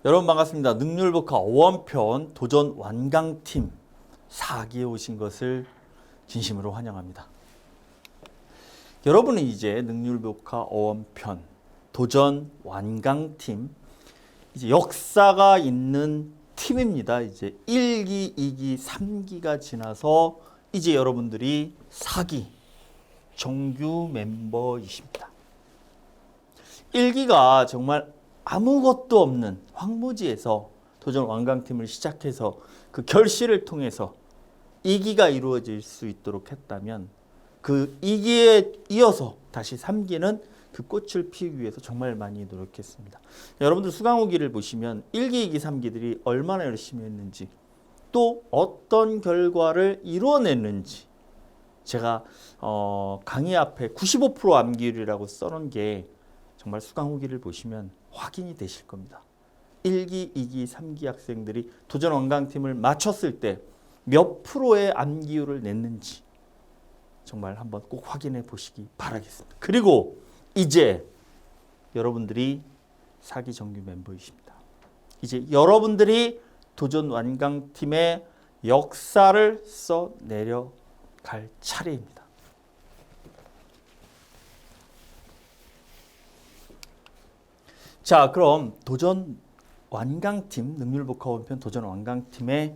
여러분 반갑습니다. 능률복화 어원편 도전 완강팀 4기에 오신 것을 진심으로 환영합니다. 여러분은 이제 능률복화 어원편 도전 완강팀 이제 역사가 있는 팀입니다. 이제 1기, 2기, 3기가 지나서 이제 여러분들이 4기 정규 멤버이십니다. 1기가 정말 아무것도 없는 황무지에서 도전 완강팀을 시작해서 그 결실을 통해서 2기가 이루어질 수 있도록 했다면 그 2기에 이어서 다시 3기는 그 꽃을 피우기 위해서 정말 많이 노력했습니다. 여러분들 수강후기를 보시면 1기, 2기, 3기들이 얼마나 열심히 했는지 또 어떤 결과를 이루어냈는지 제가 강의 앞에 95% 암기율이라고 써놓은 게 정말 수강후기를 보시면 확인이 되실 겁니다. 1기, 2기, 3기 학생들이 도전 완강팀을 마쳤을 때 몇 프로의 암기율을 냈는지 정말 한번 꼭 확인해 보시기 바라겠습니다. 그리고 이제 여러분들이 4기 정규 멤버이십니다. 이제 여러분들이 도전 완강팀의 역사를 써 내려갈 차례입니다. 자, 그럼 도전 완강팀, 능률복화 원편 도전 완강팀의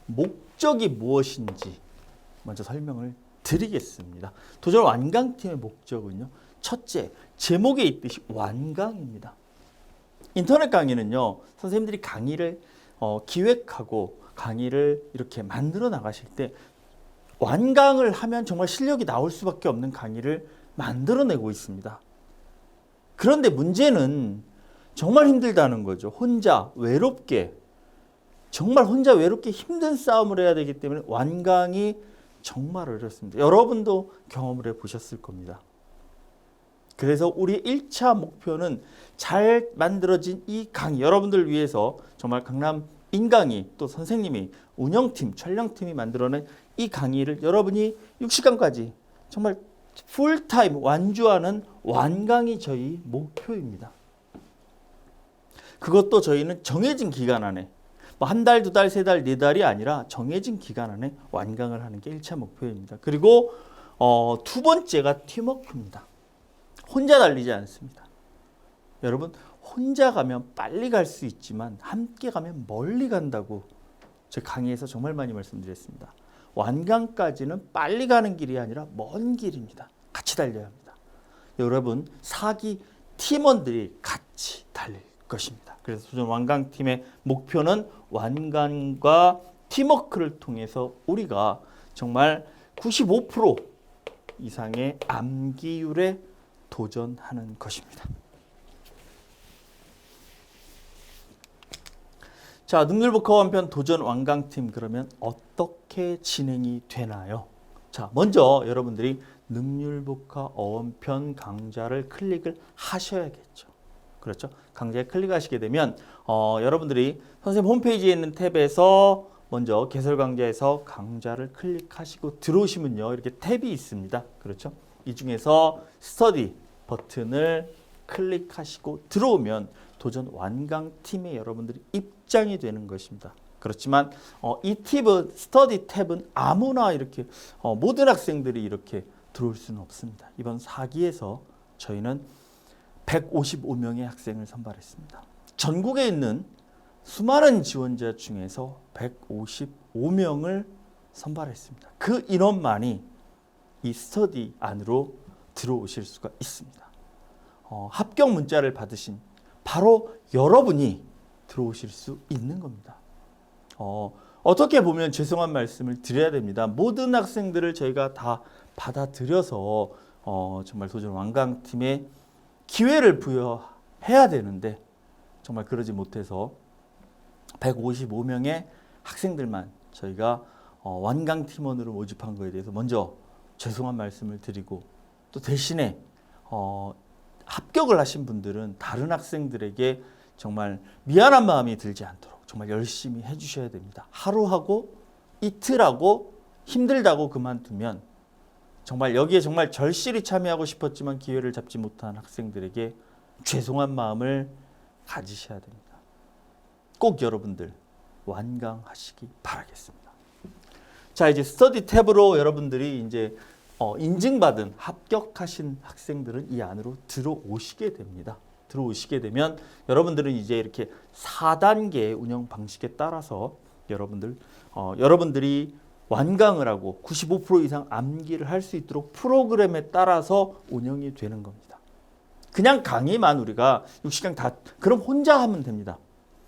목적이 무엇인지 먼저 설명을 드리겠습니다. 도전 완강팀의 목적은요, 첫째, 제목에 있듯이 완강입니다. 인터넷 강의는요, 선생님들이 강의를 기획하고 강의를 이렇게 만들어 나가실 때 완강을 하면 정말 실력이 나올 수밖에 없는 강의를 만들어내고 있습니다. 그런데 문제는 정말 힘들다는 거죠. 혼자 외롭게 힘든 싸움을 해야 되기 때문에 완강이 정말 어렵습니다. 여러분도 경험을 해보셨을 겁니다. 그래서 우리 1차 목표는 잘 만들어진 이 강의, 여러분들 위해서 정말 강남 인강의 또 선생님이 운영팀, 촬영팀이 만들어낸 이 강의를 여러분이 6시간까지 정말 풀타임 완주하는 완강이 저희 목표입니다. 그것도 저희는 정해진 기간 안에 뭐 한 달, 두 달, 세 달, 네 달이 아니라 정해진 기간 안에 완강을 하는 게 1차 목표입니다. 그리고 두 번째가 팀워크입니다. 혼자 달리지 않습니다. 여러분, 혼자 가면 빨리 갈 수 있지만 함께 가면 멀리 간다고 제 강의에서 정말 많이 말씀드렸습니다. 완강까지는 빨리 가는 길이 아니라 먼 길입니다. 같이 달려야 합니다. 여러분, 4기 팀원들이 같이 달릴 것입니다. 그래서 도전 완강팀의 목표는 완강과 팀워크를 통해서 우리가 정말 95% 이상의 암기율에 도전하는 것입니다. 자, 능률복화 원편 도전 완강팀 그러면 어떻게 진행이 되나요? 자, 먼저 여러분들이 능률복화 어원편 강좌를 클릭을 하셔야겠죠. 그렇죠? 강좌에 클릭하시게 되면 여러분들이 선생님 홈페이지에 있는 탭에서 먼저 개설 강좌에서 강좌를 클릭하시고 들어오시면요, 이렇게 탭이 있습니다. 그렇죠? 이 중에서 스터디 버튼을 클릭하시고 들어오면 도전 완강팀에 여러분들이 입장이 되는 것입니다. 그렇지만 이 팁은, 스터디 탭은 아무나 이렇게 모든 학생들이 이렇게 들어올 수는 없습니다. 이번 4기에서 저희는 155명의 학생을 선발했습니다. 전국에 있는 수많은 지원자 중에서 155명을 선발했습니다. 그 인원만이 이 스터디 안으로 들어오실 수가 있습니다. 합격 문자를 받으신 바로 여러분이 들어오실 수 있는 겁니다. 어떻게 보면 죄송한 말씀을 드려야 됩니다. 모든 학생들을 저희가 다 받아들여서 정말 도전 완강팀에 기회를 부여해야 되는데 정말 그러지 못해서 155명의 학생들만 저희가 완강 팀원으로 모집한 거에 대해서 먼저 죄송한 말씀을 드리고 또 대신에 합격을 하신 분들은 다른 학생들에게 정말 미안한 마음이 들지 않도록 정말 열심히 해주셔야 됩니다. 하루하고 이틀하고 힘들다고 그만두면 정말 여기에 정말 절실히 참여하고 싶었지만 기회를 잡지 못한 학생들에게 죄송한 마음을 가지셔야 됩니다. 꼭 여러분들 완강하시기 바라겠습니다. 자, 이제 스터디 탭으로 여러분들이 이제 인증받은 합격하신 학생들은 이 안으로 들어오시게 됩니다. 들어오시게 되면 여러분들은 이제 이렇게 4단계의 운영 방식에 따라서 여러분들이 완강을 하고 95% 이상 암기를 할 수 있도록 프로그램에 따라서 운영이 되는 겁니다. 그냥 강의만 우리가 60강 다 그럼 혼자 하면 됩니다.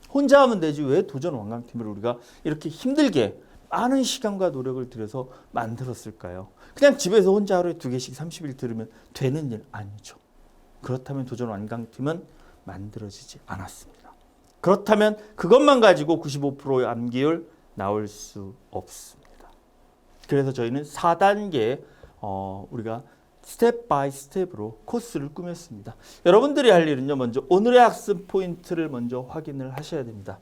혼자 하면 되지 왜 도전 완강팀을 우리가 이렇게 힘들게 많은 시간과 노력을 들여서 만들었을까요? 그냥 집에서 혼자 하루에 2개씩 30일 들으면 되는 일 아니죠. 그렇다면 도전 완강팀은 만들어지지 않았습니다. 그렇다면 그것만 가지고 95%의 암기율 나올 수 없습니다. 그래서 저희는 4단계 우리가 스텝 바이 스텝으로 코스를 꾸몄습니다. 여러분들이 할 일은요, 먼저 오늘의 학습 포인트를 먼저 확인을 하셔야 됩니다.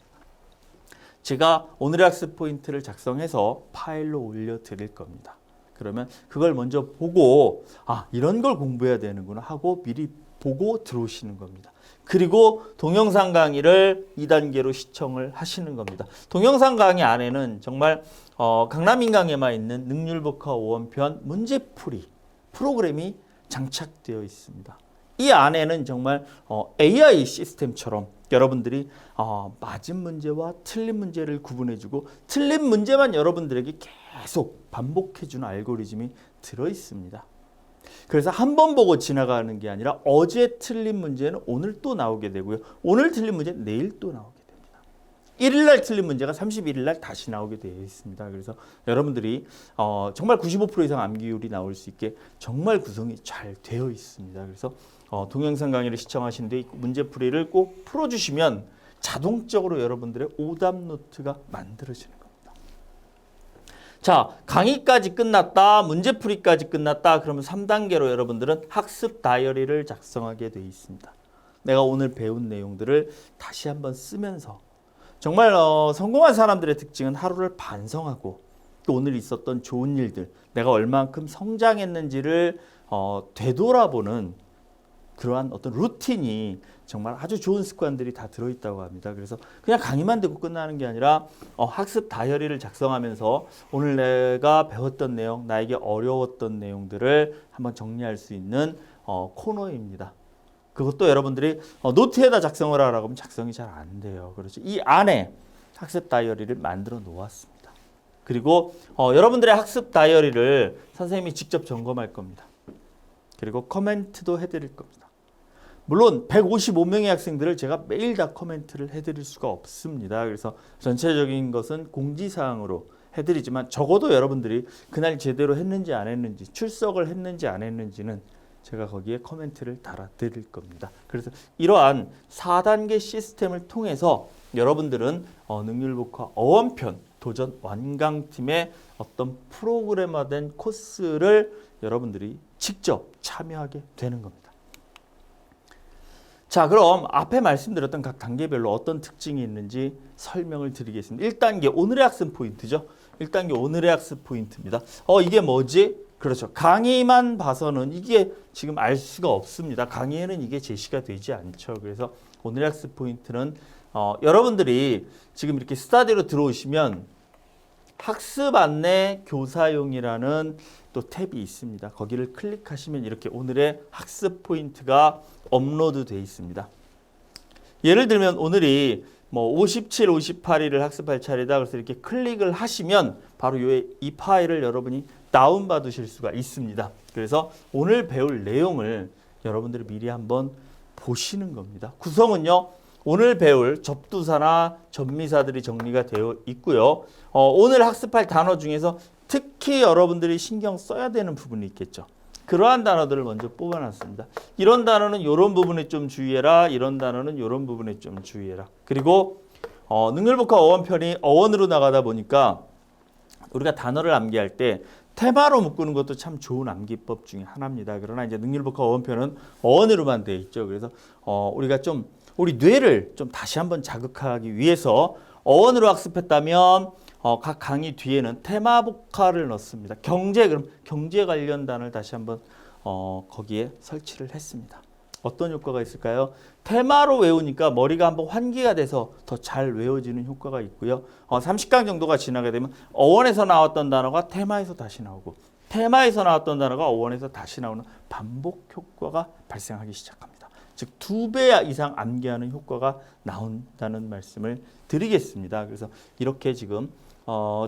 제가 오늘의 학습 포인트를 작성해서 파일로 올려드릴 겁니다. 그러면 그걸 먼저 보고 이런 걸 공부해야 되는구나 하고 미리 보고 들어오시는 겁니다. 그리고 동영상 강의를 2단계로 시청을 하시는 겁니다. 동영상 강의 안에는 정말 강남인강에만 있는 능률북화 5원편 문제풀이 프로그램이 장착되어 있습니다. 이 안에는 정말 AI 시스템처럼 여러분들이 맞은 문제와 틀린 문제를 구분해주고 틀린 문제만 여러분들에게 계속 반복해주는 알고리즘이 들어있습니다. 그래서 한 번 보고 지나가는 게 아니라 어제 틀린 문제는 오늘 또 나오게 되고요. 오늘 틀린 문제는 내일 또 나오게 됩니다. 1일날 틀린 문제가 31일날 다시 나오게 되어 있습니다. 그래서 여러분들이 정말 95% 이상 암기율이 나올 수 있게 정말 구성이 잘 되어 있습니다. 그래서 동영상 강의를 시청하시는데 문제풀이를 꼭 풀어주시면 자동적으로 여러분들의 오답 노트가 만들어지는 겁니다. 자, 강의까지 끝났다, 문제풀이까지 끝났다, 그러면 3단계로 여러분들은 학습 다이어리를 작성하게 되어 있습니다. 내가 오늘 배운 내용들을 다시 한번 쓰면서 정말 성공한 사람들의 특징은 하루를 반성하고 또 오늘 있었던 좋은 일들, 내가 얼만큼 성장했는지를 되돌아보는 그러한 어떤 루틴이 정말 아주 좋은 습관들이 다 들어있다고 합니다. 그래서 그냥 강의만 듣고 끝나는 게 아니라 학습 다이어리를 작성하면서 오늘 내가 배웠던 내용, 나에게 어려웠던 내용들을 한번 정리할 수 있는 코너입니다. 그것도 여러분들이 노트에다 작성을 하라고 하면 작성이 잘 안 돼요. 그렇죠. 이 안에 학습 다이어리를 만들어 놓았습니다. 그리고 여러분들의 학습 다이어리를 선생님이 직접 점검할 겁니다. 그리고 코멘트도 해드릴 겁니다. 물론 155명의 학생들을 제가 매일 다 코멘트를 해드릴 수가 없습니다. 그래서 전체적인 것은 공지사항으로 해드리지만 적어도 여러분들이 그날 제대로 했는지 안 했는지, 출석을 했는지 안 했는지는 제가 거기에 코멘트를 달아드릴 겁니다. 그래서 이러한 4단계 시스템을 통해서 여러분들은 능률북화 어원편 도전 완강팀의 어떤 프로그램화된 코스를 여러분들이 직접 참여하게 되는 겁니다. 자, 그럼 앞에 말씀드렸던 각 단계별로 어떤 특징이 있는지 설명을 드리겠습니다. 1단계 오늘의 학습 포인트죠. 1단계 오늘의 학습 포인트입니다. 이게 뭐지? 그렇죠. 강의만 봐서는 이게 지금 알 수가 없습니다. 강의에는 이게 제시가 되지 않죠. 그래서 오늘의 학습 포인트는 여러분들이 지금 이렇게 스타디로 들어오시면 학습 안내 교사용이라는 또 탭이 있습니다. 거기를 클릭하시면 이렇게 오늘의 학습 포인트가 업로드 되어 있습니다. 예를 들면 오늘이 57, 58일을 학습할 차례다. 그래서 이렇게 클릭을 하시면 바로 이 파일을 여러분이 다운받으실 수가 있습니다. 그래서 오늘 배울 내용을 여러분들이 미리 한번 보시는 겁니다. 구성은요. 오늘 배울 접두사나 접미사들이 정리가 되어 있고요. 오늘 학습할 단어 중에서 특히 여러분들이 신경 써야 되는 부분이 있겠죠. 그러한 단어들을 먼저 뽑아놨습니다. 이런 단어는 이런 부분에 좀 주의해라. 이런 단어는 이런 부분에 좀 주의해라. 그리고 능률북화 어원편이 어원으로 나가다 보니까 우리가 단어를 암기할 때 테마로 묶는 것도 참 좋은 암기법 중에 하나입니다. 그러나 이제 능률북화 어원편은 어원으로만 되어 있죠. 그래서 우리가 좀 우리 뇌를 좀 다시 한번 자극하기 위해서 어원으로 학습했다면 각 강의 뒤에는 테마 복화를 넣습니다. 경제, 그럼 경제 관련 단어를 다시 한번 거기에 설치를 했습니다. 어떤 효과가 있을까요? 테마로 외우니까 머리가 한번 환기가 돼서 더 잘 외워지는 효과가 있고요. 30강 정도가 지나게 되면 어원에서 나왔던 단어가 테마에서 다시 나오고 테마에서 나왔던 단어가 어원에서 다시 나오는 반복 효과가 발생하기 시작합니다. 즉 2배 이상 암기하는 효과가 나온다는 말씀을 드리겠습니다. 그래서 이렇게 지금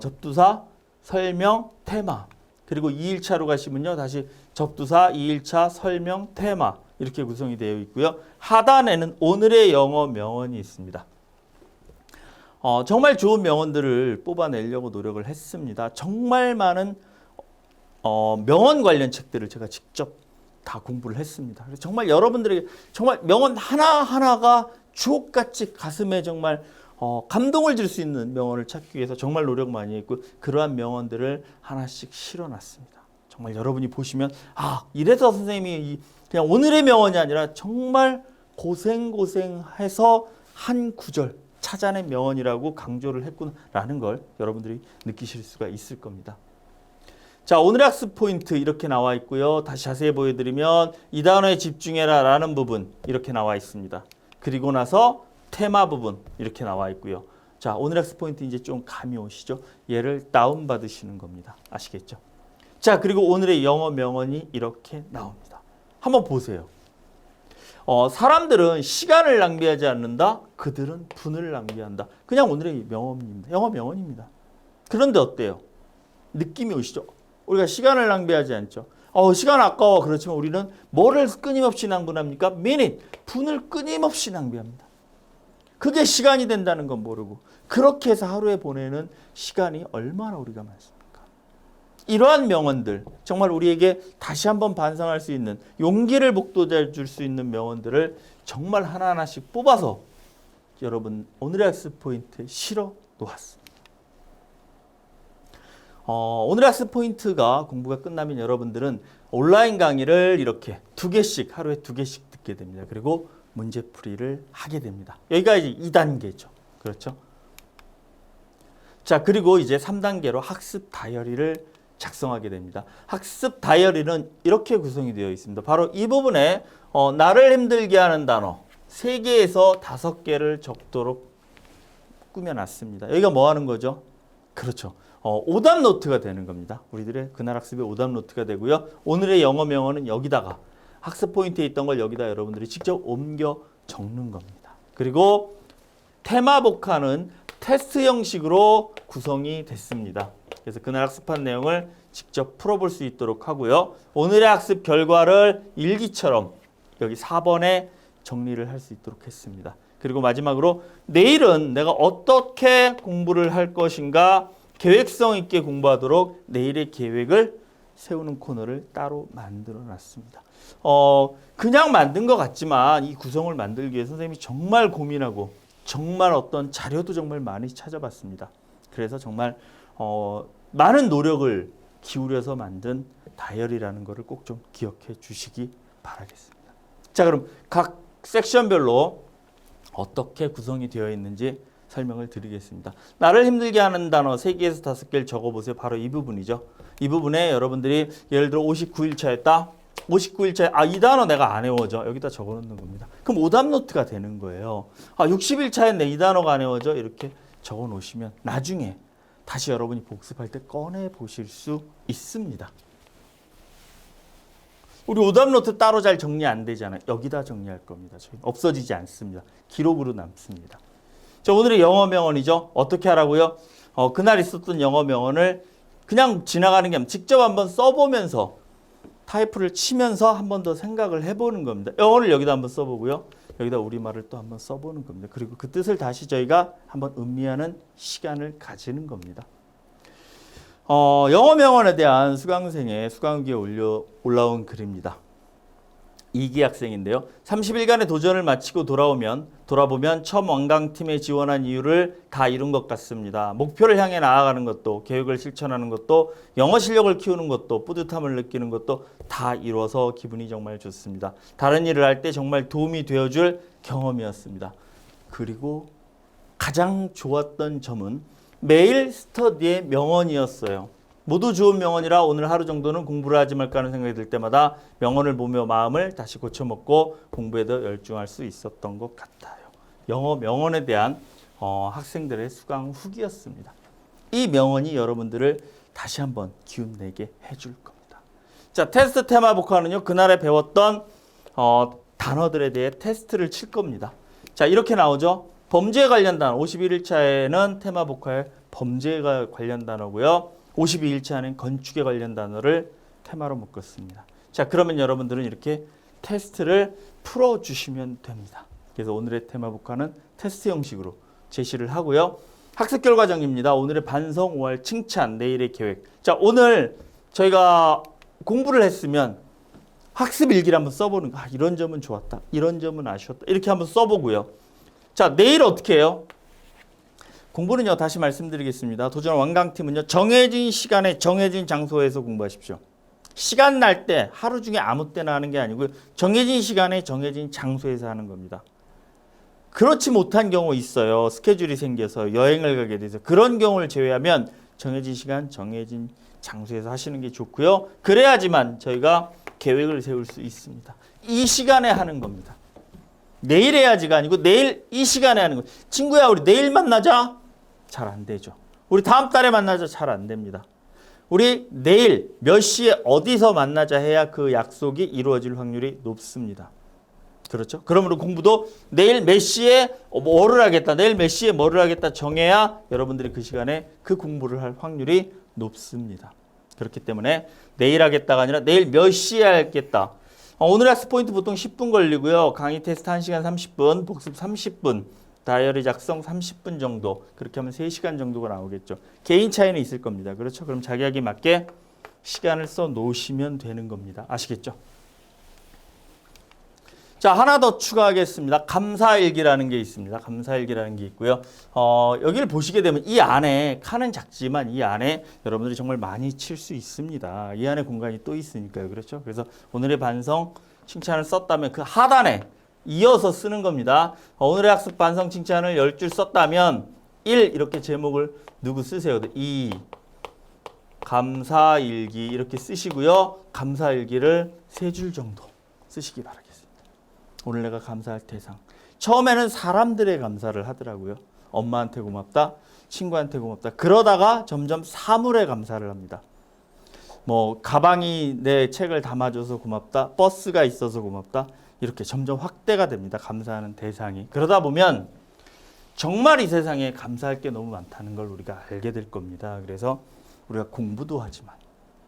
접두사, 설명, 테마 그리고 2일차로 가시면요. 다시 접두사, 2일차, 설명, 테마 이렇게 구성이 되어 있고요. 하단에는 오늘의 영어 명언이 있습니다. 정말 좋은 명언들을 뽑아내려고 노력을 했습니다. 정말 많은 명언 관련 책들을 제가 직접 다 공부를 했습니다. 그래서 정말 여러분들에게 정말 명언 하나하나가 주옥같이 가슴에 정말 감동을 줄 수 있는 명언을 찾기 위해서 정말 노력 많이 했고 그러한 명언들을 하나씩 실어놨습니다. 정말 여러분이 보시면 이래서 선생님이 그냥 오늘의 명언이 아니라 정말 고생해서 한 구절 찾아낸 명언이라고 강조를 했구나라는 걸 여러분들이 느끼실 수가 있을 겁니다. 자, 오늘의 학습 포인트 이렇게 나와 있고요. 다시 자세히 보여드리면 이 단어에 집중해라 라는 부분 이렇게 나와 있습니다. 그리고 나서 테마 부분 이렇게 나와 있고요. 자, 오늘의 학습 포인트 이제 좀 감이 오시죠? 얘를 다운받으시는 겁니다. 아시겠죠? 자, 그리고 오늘의 영어 명언이 이렇게 나옵니다. 한번 보세요. 사람들은 시간을 낭비하지 않는다. 그들은 분을 낭비한다. 그냥 오늘의 명언입니다. 영어 명언입니다. 그런데 어때요? 느낌이 오시죠? 우리가 시간을 낭비하지 않죠. 시간 아까워. 그렇지만 우리는 뭐를 끊임없이 낭비합니까? minute, 분을 끊임없이 낭비합니다. 그게 시간이 된다는 건 모르고 그렇게 해서 하루에 보내는 시간이 얼마나 우리가 많습니까? 이러한 명언들, 정말 우리에게 다시 한번 반성할 수 있는 용기를 북돋아 줄 수 있는 명언들을 정말 하나하나씩 뽑아서 여러분 오늘의 학습 포인트에 실어 놓았습니다. 오늘의 학습 포인트가 공부가 끝나면 여러분들은 온라인 강의를 이렇게 2개씩 하루에 2개씩 듣게 됩니다. 그리고 문제풀이를 하게 됩니다. 여기가 이제 2단계죠. 그렇죠? 자, 그리고 이제 3단계로 학습 다이어리를 작성하게 됩니다. 학습 다이어리는 이렇게 구성이 되어 있습니다. 바로 이 부분에 나를 힘들게 하는 단어 3개에서 5개를 적도록 꾸며놨습니다. 여기가 뭐 하는 거죠? 그렇죠. 오답 노트가 되는 겁니다. 우리들의 그날 학습의 오답 노트가 되고요. 오늘의 영어 명언은 여기다가 학습 포인트에 있던 걸 여기다 여러분들이 직접 옮겨 적는 겁니다. 그리고 테마 복화는 테스트 형식으로 구성이 됐습니다. 그래서 그날 학습한 내용을 직접 풀어볼 수 있도록 하고요. 오늘의 학습 결과를 일기처럼 여기 4번에 정리를 할 수 있도록 했습니다. 그리고 마지막으로 내일은 내가 어떻게 공부를 할 것인가 계획성 있게 공부하도록 내일의 계획을 세우는 코너를 따로 만들어 놨습니다. 그냥 만든 것 같지만 이 구성을 만들기 위해 선생님이 정말 고민하고 정말 어떤 자료도 정말 많이 찾아봤습니다. 그래서 정말 많은 노력을 기울여서 만든 다이어리라는 것을 꼭 좀 기억해 주시기 바라겠습니다. 자, 그럼 각 섹션별로 어떻게 구성이 되어 있는지 설명을 드리겠습니다. 나를 힘들게 하는 단어 3개에서 5개를 적어보세요. 바로 이 부분이죠. 이 부분에 여러분들이 예를 들어 59일차였다. 59일차에 이 단어 내가 안 외워져. 여기다 적어놓는 겁니다. 그럼 오답 노트가 되는 거예요. 60일차였네. 이 단어가 안 외워져. 이렇게 적어놓으시면 나중에 다시 여러분이 복습할 때 꺼내 보실 수 있습니다. 우리 오답 노트 따로 잘 정리 안 되잖아요. 여기다 정리할 겁니다. 저희 없어지지 않습니다. 기록으로 남습니다. 자, 오늘의 영어 명언이죠. 어떻게 하라고요? 그날 있었던 영어 명언을 그냥 지나가는 게 아니라 직접 한번 써보면서 타이프를 치면서 한 번 더 생각을 해보는 겁니다. 영어를 여기다 한번 써보고요. 여기다 우리말을 또 한번 써보는 겁니다. 그리고 그 뜻을 다시 저희가 한번 음미하는 시간을 가지는 겁니다. 영어 명언에 대한 수강생의 수강기에 올라온 글입니다. 이기 학생인데요. 30일간의 도전을 마치고 돌아보면 처음 완강팀에 지원한 이유를 다 이룬 것 같습니다. 목표를 향해 나아가는 것도 계획을 실천하는 것도 영어 실력을 키우는 것도 뿌듯함을 느끼는 것도 다 이루어서 기분이 정말 좋습니다. 다른 일을 할 때 정말 도움이 되어줄 경험이었습니다. 그리고 가장 좋았던 점은 매일 스터디의 명언이었어요. 모두 좋은 명언이라 오늘 하루 정도는 공부를 하지 말까 하는 생각이 들 때마다 명언을 보며 마음을 다시 고쳐먹고 공부에 더 열중할 수 있었던 것 같아요. 영어 명언에 대한 학생들의 수강 후기였습니다. 이 명언이 여러분들을 다시 한번 기운내게 해줄 겁니다. 자, 테스트 테마 복화는요, 그날에 배웠던 단어들에 대해 테스트를 칠 겁니다. 자, 이렇게 나오죠. 범죄에 관련 단어 51일차에는 테마 복화에 범죄가 관련 단어고요. 52일차에는 건축에 관련 단어를 테마로 묶었습니다. 자, 그러면 여러분들은 이렇게 테스트를 풀어주시면 됩니다. 그래서 오늘의 테마 복화는 테스트 형식으로 제시를 하고요. 학습 결과 정리입니다. 오늘의 반성, 5할 칭찬, 내일의 계획. 자, 오늘 저희가 공부를 했으면 학습 일기를 한번 써보는 거. 이런 점은 좋았다. 이런 점은 아쉬웠다. 이렇게 한번 써보고요. 자, 내일 어떻게 해요? 공부는요, 다시 말씀드리겠습니다. 도전 완강팀은요, 정해진 시간에 정해진 장소에서 공부하십시오. 시간 날 때 하루 중에 아무 때나 하는 게 아니고요. 정해진 시간에 정해진 장소에서 하는 겁니다. 그렇지 못한 경우 있어요. 스케줄이 생겨서 여행을 가게 돼서. 그런 경우를 제외하면 정해진 시간, 정해진 장소에서 하시는 게 좋고요. 그래야지만 저희가 계획을 세울 수 있습니다. 이 시간에 하는 겁니다. 내일 해야지가 아니고 내일 이 시간에 하는 거예요. 친구야, 우리 내일 만나자? 잘 안 되죠. 우리 다음 달에 만나자? 잘 안 됩니다. 우리 내일 몇 시에 어디서 만나자 해야 그 약속이 이루어질 확률이 높습니다. 그렇죠? 그러므로 공부도 내일 몇 시에 뭐를 하겠다, 내일 몇 시에 뭐를 하겠다 정해야 여러분들이 그 시간에 그 공부를 할 확률이 높습니다. 그렇기 때문에 내일 하겠다가 아니라 내일 몇 시에 하겠다. 오늘 학습 포인트 보통 10분 걸리고요. 강의 테스트 1시간 30분, 복습 30분, 다이어리 작성 30분 정도. 그렇게 하면 3시간 정도가 나오겠죠. 개인 차이는 있을 겁니다. 그렇죠? 그럼 자기에게 맞게 시간을 써 놓으시면 되는 겁니다. 아시겠죠? 자, 하나 더 추가하겠습니다. 감사일기라는 게 있습니다. 감사일기라는 게 있고요. 여기를 보시게 되면 이 안에 칸은 작지만 이 안에 여러분들이 정말 많이 칠 수 있습니다. 이 안에 공간이 또 있으니까요. 그렇죠? 그래서 오늘의 반성, 칭찬을 썼다면 그 하단에 이어서 쓰는 겁니다. 오늘의 학습 반성 칭찬을 10줄 썼다면 1 이렇게 제목을 누구 쓰세요? 2 감사일기 이렇게 쓰시고요. 감사일기를 3줄 정도 쓰시기 바랍니다. 오늘 내가 감사할 대상. 처음에는 사람들의 감사를 하더라고요. 엄마한테 고맙다, 친구한테 고맙다. 그러다가 점점 사물에 감사를 합니다. 뭐 가방이 내 책을 담아줘서 고맙다, 버스가 있어서 고맙다. 이렇게 점점 확대가 됩니다. 감사하는 대상이. 그러다 보면 정말 이 세상에 감사할 게 너무 많다는 걸 우리가 알게 될 겁니다. 그래서 우리가 공부도 하지만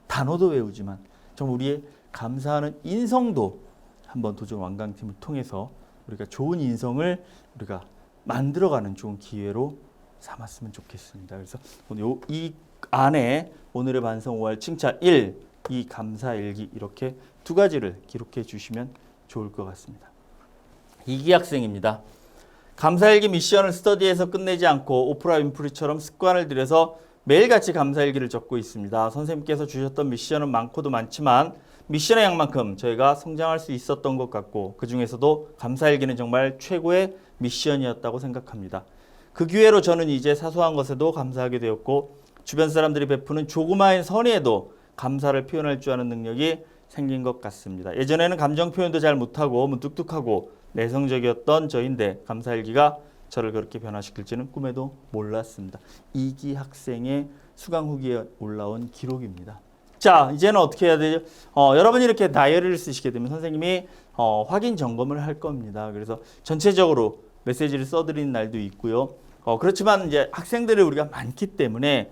단어도 외우지만 정말 우리의 감사하는 인성도 한번 도전 완강팀을 통해서 우리가 좋은 인성을 우리가 만들어가는 좋은 기회로 삼았으면 좋겠습니다. 그래서 오늘 이 안에 오늘의 반성 5할 칭찬 1, 이 감사일기 이렇게 2가지를 기록해 주시면 좋을 것 같습니다. 이기 학생입니다. 감사일기 미션을 스터디에서 끝내지 않고 오프라 윈프리처럼 습관을 들여서 매일같이 감사일기를 적고 있습니다. 선생님께서 주셨던 미션은 많고도 많지만 미션의 양만큼 저희가 성장할 수 있었던 것 같고 그 중에서도 감사일기는 정말 최고의 미션이었다고 생각합니다. 그 기회로 저는 이제 사소한 것에도 감사하게 되었고 주변 사람들이 베푸는 조그마한 선의에도 감사를 표현할 줄 아는 능력이 생긴 것 같습니다. 예전에는 감정 표현도 잘 못하고 무뚝뚝하고 내성적이었던 저인데 감사일기가 저를 그렇게 변화시킬지는 꿈에도 몰랐습니다. 이기 학생의 수강 후기에 올라온 기록입니다. 자, 이제는 어떻게 해야 되죠? 여러분이 이렇게 다이어리를 쓰시게 되면 선생님이 확인 점검을 할 겁니다. 그래서 전체적으로 메시지를 써드리는 날도 있고요. 그렇지만 이제 학생들이 우리가 많기 때문에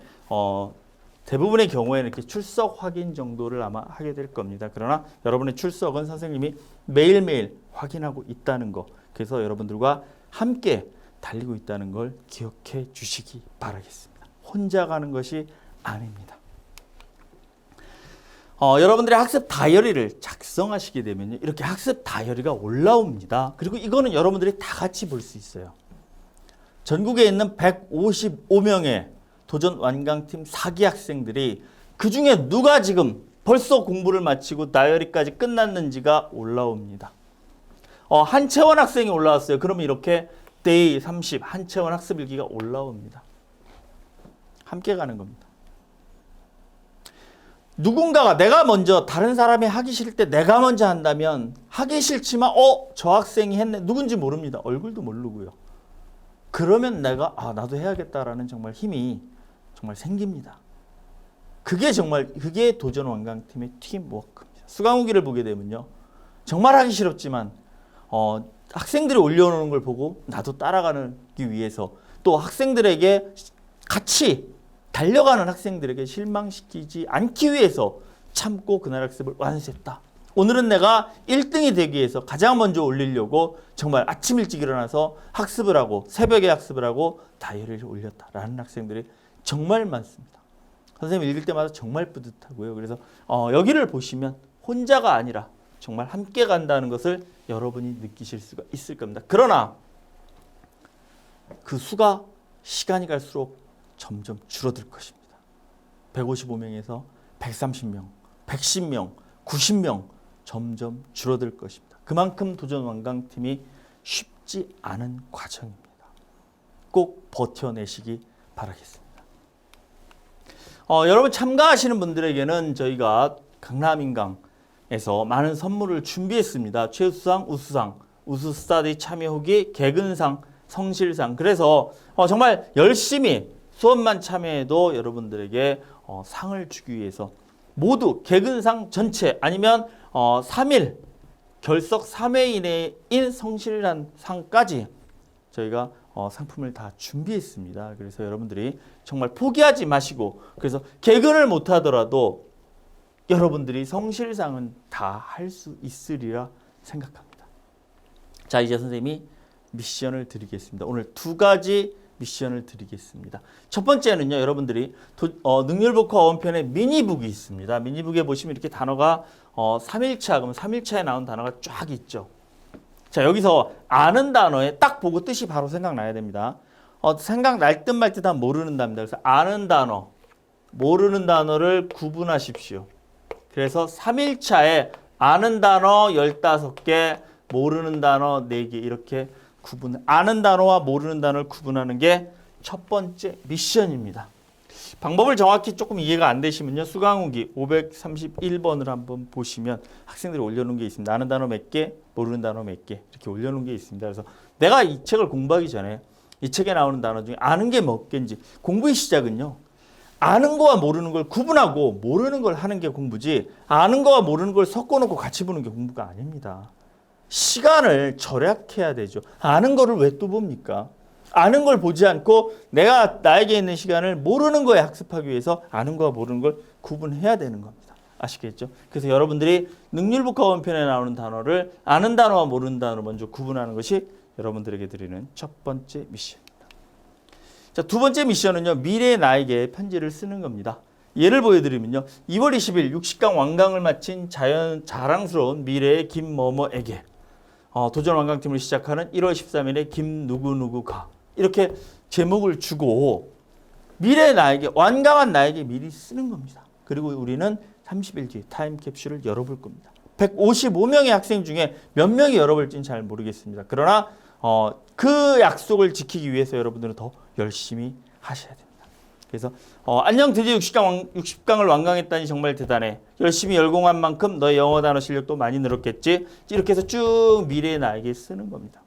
대부분의 경우에는 이렇게 출석 확인 정도를 아마 하게 될 겁니다. 그러나 여러분의 출석은 선생님이 매일매일 확인하고 있다는 거. 그래서 여러분들과 함께 달리고 있다는 걸 기억해 주시기 바라겠습니다. 혼자 가는 것이 아닙니다. 여러분들의 학습 다이어리를 작성하시게 되면 이렇게 학습 다이어리가 올라옵니다. 그리고 이거는 여러분들이 다 같이 볼 수 있어요. 전국에 있는 155명의 도전 완강팀 4기 학생들이 그중에 누가 지금 벌써 공부를 마치고 다이어리까지 끝났는지가 올라옵니다. 한채원 학생이 올라왔어요. 그러면 이렇게 데이 30 한채원 학습일기가 올라옵니다. 함께 가는 겁니다. 누군가가 내가 먼저 다른 사람이 하기 싫을 때 내가 먼저 한다면 하기 싫지만 저 학생이 했네. 누군지 모릅니다. 얼굴도 모르고요. 그러면 내가 나도 해야겠다라는 정말 힘이 정말 생깁니다. 그게 도전 완강팀의 팀워크입니다. 수강후기를 보게 되면요. 정말 하기 싫었지만 학생들이 올려놓은 걸 보고 나도 따라가기 위해서 또 학생들에게 같이 달려가는 학생들에게 실망시키지 않기 위해서 참고 그날 학습을 완수했다. 오늘은 내가 1등이 되기 위해서 가장 먼저 올리려고 정말 아침 일찍 일어나서 학습을 하고 새벽에 학습을 하고 다이어리를 올렸다라는 학생들이 정말 많습니다. 선생님 읽을 때마다 정말 뿌듯하고요. 그래서 여기를 보시면 혼자가 아니라 정말 함께 간다는 것을 여러분이 느끼실 수가 있을 겁니다. 그러나 그 수가 시간이 갈수록 점점 줄어들 것입니다. 155명에서 130명, 110명, 90명 점점 줄어들 것입니다. 그만큼 도전 완강팀이 쉽지 않은 과정입니다. 꼭 버텨내시기 바라겠습니다. 여러분 참가하시는 분들에게는 저희가 강남인강에서 많은 선물을 준비했습니다. 최우수상, 우수상, 우수스타디 참여 후기, 개근상, 성실상. 그래서 정말 열심히 수업만 참여해도 여러분들에게 상을 주기 위해서 모두 개근상 전체 아니면 3일 결석 3회 이내인 성실한 상까지 저희가 상품을 다 준비했습니다. 그래서 여러분들이 정말 포기하지 마시고 그래서 개근을 못하더라도 여러분들이 성실상은 다 할 수 있으리라 생각합니다. 자, 이제 선생님이 미션을 드리겠습니다. 오늘 2가지 미션을 드리겠습니다. 첫 번째는요, 여러분들이 능률북화 원편에 미니북이 있습니다. 미니북에 보시면 이렇게 단어가 3일차, 그럼 3일차에 나온 단어가 쫙 있죠. 자, 여기서 아는 단어에 딱 보고 뜻이 바로 생각나야 됩니다. 생각날 듯 말 듯한 모르는 단어입니다. 그래서 아는 단어, 모르는 단어를 구분하십시오. 그래서 3일차에 아는 단어 15개, 모르는 단어 4개 이렇게 아는 단어와 모르는 단어를 구분하는 게 첫 번째 미션입니다. 방법을 정확히 조금 이해가 안 되시면요. 수강후기 531번을 한번 보시면 학생들이 올려놓은 게 있습니다. 아는 단어 몇 개, 모르는 단어 몇 개 이렇게 올려놓은 게 있습니다. 그래서 내가 이 책을 공부하기 전에 이 책에 나오는 단어 중에 아는 게 몇 개인지 공부의 시작은요. 아는 거와 모르는 걸 구분하고 모르는 걸 하는 게 공부지 아는 거와 모르는 걸 섞어놓고 같이 보는 게 공부가 아닙니다. 시간을 절약해야 되죠. 아는 거를 왜 또 봅니까? 아는 걸 보지 않고 나에게 있는 시간을 모르는 거에 학습하기 위해서 아는 거와 모르는 걸 구분해야 되는 겁니다. 아시겠죠? 그래서 여러분들이 능률북화 원편에 나오는 단어를 아는 단어와 모르는 단어로 먼저 구분하는 것이 여러분들에게 드리는 첫 번째 미션입니다. 자, 두 번째 미션은요. 미래의 나에게 편지를 쓰는 겁니다. 예를 보여드리면요. 2월 20일 60강 완강을 마친 자랑스러운 미래의 김某某에게 도전 완강팀을 시작하는 1월 13일에 김누구누구가 이렇게 제목을 주고 미래의 나에게 완강한 나에게 미리 쓰는 겁니다. 그리고 우리는 30일 뒤에 타임캡슐을 열어볼 겁니다. 155명의 학생 중에 몇 명이 열어볼지는 잘 모르겠습니다. 그러나 그 약속을 지키기 위해서 여러분들은 더 열심히 하셔야 됩니다. 그래서 안녕 드디어 60강을 완강했다니 정말 대단해. 열심히 열공한 만큼 너의 영어 단어 실력도 많이 늘었겠지. 이렇게 해서 쭉 미래의 나에게 쓰는 겁니다.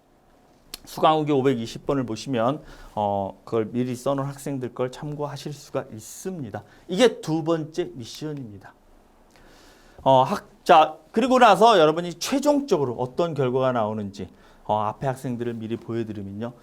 수강후기 520번을 보시면 그걸 미리 써놓은 학생들 걸 참고하실 수가 있습니다. 이게 두 번째 미션입니다. 자, 그리고 나서 여러분이 최종적으로 어떤 결과가 나오는지 앞에 학생들을 미리 보여드리면요.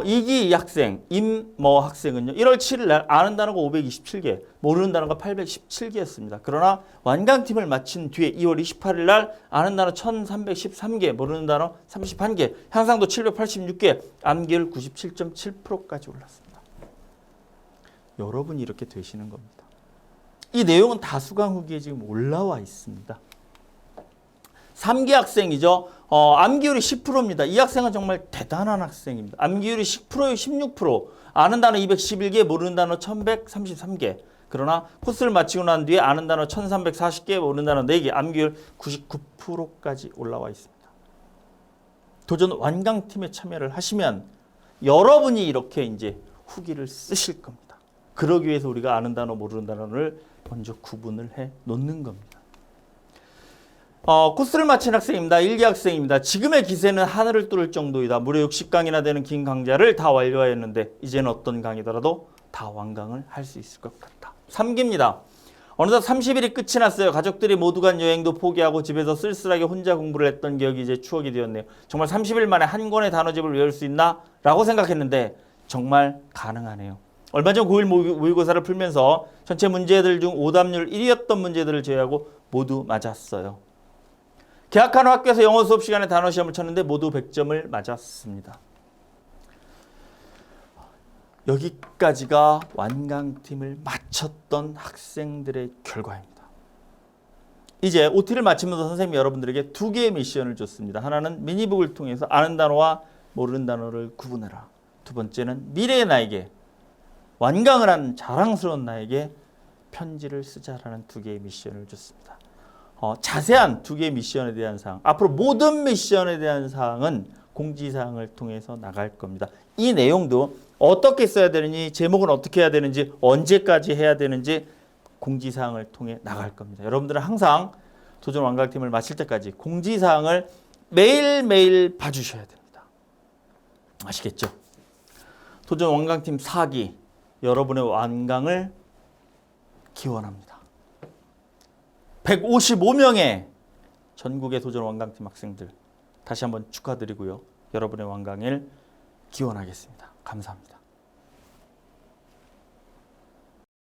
이기 학생, 임모 학생은요. 1월 7일 날 아는 단어가 527개, 모르는 단어가 817개였습니다. 그러나 완강팀을 마친 뒤에 2월 28일 날 아는 단어 1313개, 모르는 단어 31개, 향상도 786개, 암기율 97.7%까지 올랐습니다. 여러분이 이렇게 되시는 겁니다. 이 내용은 다 수강 후기에 지금 올라와 있습니다. 3기 학생이죠. 암기율이 10%입니다. 이 학생은 정말 대단한 학생입니다. 암기율이 10%에 16%, 아는 단어 211개, 모르는 단어 1133개. 그러나 코스를 마치고 난 뒤에 아는 단어 1340개, 모르는 단어 4개, 암기율 99%까지 올라와 있습니다. 도전 완강팀에 참여를 하시면 여러분이 이렇게 이제 후기를 쓰실 겁니다. 그러기 위해서 우리가 아는 단어, 모르는 단어를 먼저 구분을 해 놓는 겁니다. 코스를 마친 학생입니다. 1기 학생입니다. 지금의 기세는 하늘을 뚫을 정도이다. 무려 60강이나 되는 긴 강좌를 다 완료하였는데 이제는 어떤 강이더라도 다 완강을 할 수 있을 것 같다. 3기입니다. 어느덧 30일이 끝이 났어요. 가족들이 모두 간 여행도 포기하고 집에서 쓸쓸하게 혼자 공부를 했던 기억이 이제 추억이 되었네요. 정말 30일 만에 한 권의 단어집을 외울 수 있나? 라고 생각했는데 정말 가능하네요. 얼마 전 고1 모의고사를 풀면서 전체 문제들 중 오답률 1위였던 문제들을 제외하고 모두 맞았어요. 개학한 후 학교에서 영어 수업 시간에 단어 시험을 쳤는데 모두 100점을 맞았습니다. 여기까지가 완강팀을 마쳤던 학생들의 결과입니다. 이제 OT를 마치면서 선생님이 여러분들에게 두 개의 미션을 줬습니다. 하나는 미니북을 통해서 아는 단어와 모르는 단어를 구분해라. 두 번째는 미래의 나에게, 완강을 한 자랑스러운 나에게 편지를 쓰자라는 두 개의 미션을 줬습니다. 자세한 두 개의 미션에 대한 사항, 앞으로 모든 미션에 대한 사항은 공지사항을 통해서 나갈 겁니다. 이 내용도 어떻게 써야 되는지, 제목은 어떻게 해야 되는지, 언제까지 해야 되는지 공지사항을 통해 나갈 겁니다. 여러분들은 항상 도전 완강팀을 마칠 때까지 공지사항을 매일매일 봐주셔야 됩니다. 아시겠죠? 도전 완강팀 4기, 여러분의 완강을 기원합니다. 155명의 전국의 도전 완강팀 학생들 다시 한번 축하드리고요. 여러분의 완강을 기원하겠습니다. 감사합니다.